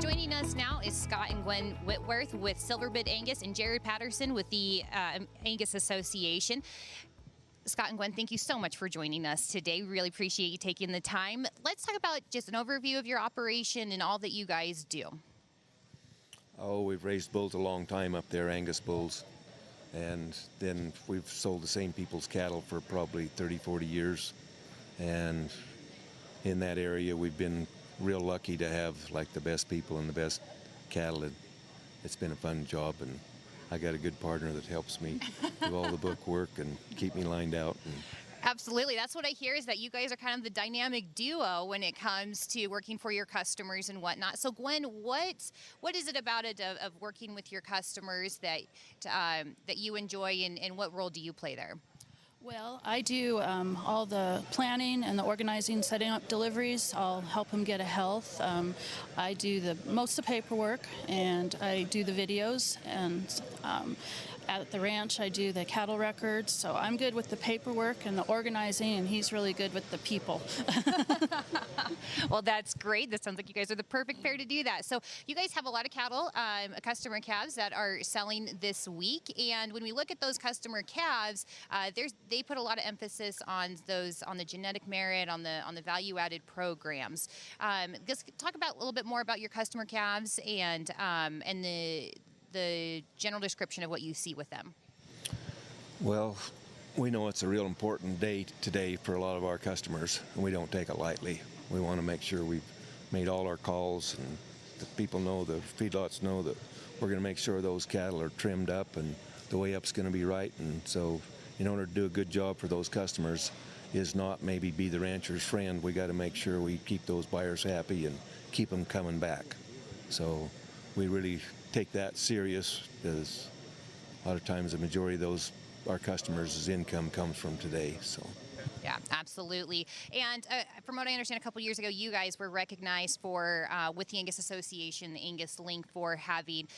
Joining us now is Scott and Gwen Whitworth with Silver Bit Angus and Jared Patterson with the Angus Association. Scott and Gwen, thank you so much for joining us today. Really appreciate you taking the time. Let's talk about just an overview of your operation and all that you guys do. Oh, we've raised bulls a long time up there, Angus bulls. And then we've sold the same people's cattle for probably 30, 40 years. And in that area, we've been real lucky to have like the best people and the best cattle. It's been a fun job, and I got a good partner that helps me do all the book work and keep me lined out. Absolutely. That's what I hear, is that you guys are kind of the dynamic duo when it comes to working for your customers and whatnot. So Gwen, what is it about it of working with your customers that you enjoy, and what role do you play there? Well, I do all the planning and the organizing, setting up deliveries. I'll help them get a health. I do most of the paperwork, and I do the videos, and at the ranch I do the cattle records. So I'm good with the paperwork and the organizing, and he's really good with the people. Well, that's great. That sounds like you guys are the perfect pair to do that. So you guys have a lot of cattle, customer calves that are selling this week, and when we look at those customer calves, they put a lot of emphasis on the genetic merit, on the value-added programs. Just talk about a little bit more about your customer calves and the general description of what you see with them. Well, we know it's a real important day today for a lot of our customers, and we don't take it lightly. We want to make sure we've made all our calls, and the people know, the feedlots know that we're going to make sure those cattle are trimmed up and the weigh up's going to be right. And so in order to do a good job for those customers is not maybe be the rancher's friend. We got to make sure we keep those buyers happy and keep them coming back. So we really take that serious, because a lot of times the majority of our customers' income comes from today. So. Yeah, absolutely. And from what I understand, a couple years ago, you guys were recognized for, with the Angus Association, the AngusLink, for having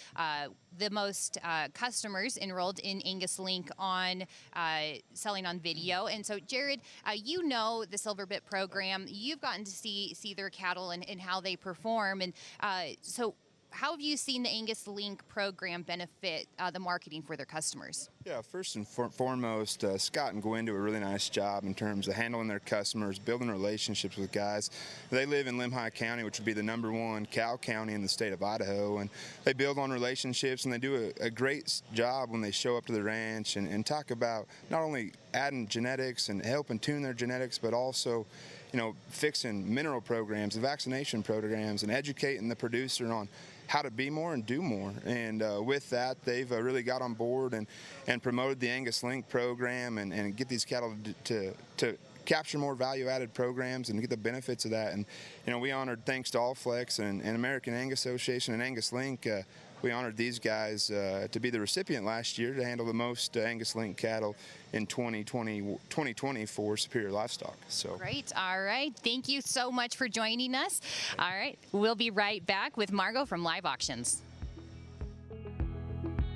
the most customers enrolled in AngusLink on selling on video. And so, Jared, you know the Silver Bit program. You've gotten to see their cattle and how they perform. And so how have you seen the AngusLink program benefit the marketing for their customers? Yeah, first and foremost, Scott and Gwen do a really nice job in terms of handling their customers, building relationships with guys. They live in Limhi County, which would be the #1 cow county in the state of Idaho, and they build on relationships, and they do a great job when they show up to the ranch and talk about not only adding genetics and helping tune their genetics, but also, you know, fixing mineral programs, vaccination programs, and educating the producer on how to be more and do more. And with that, they've really got on board and promoted the AngusLink program and get these cattle to capture more value-added programs and get the benefits of that. And, you know, we honored, thanks to Allflex and American Angus Association and AngusLink, we honored these guys to be the recipient last year to handle the most AngusLink cattle in 2020 for Superior Livestock. So great. All right. Thank you so much for joining us. All right. We'll be right back with Margot from Live Auctions.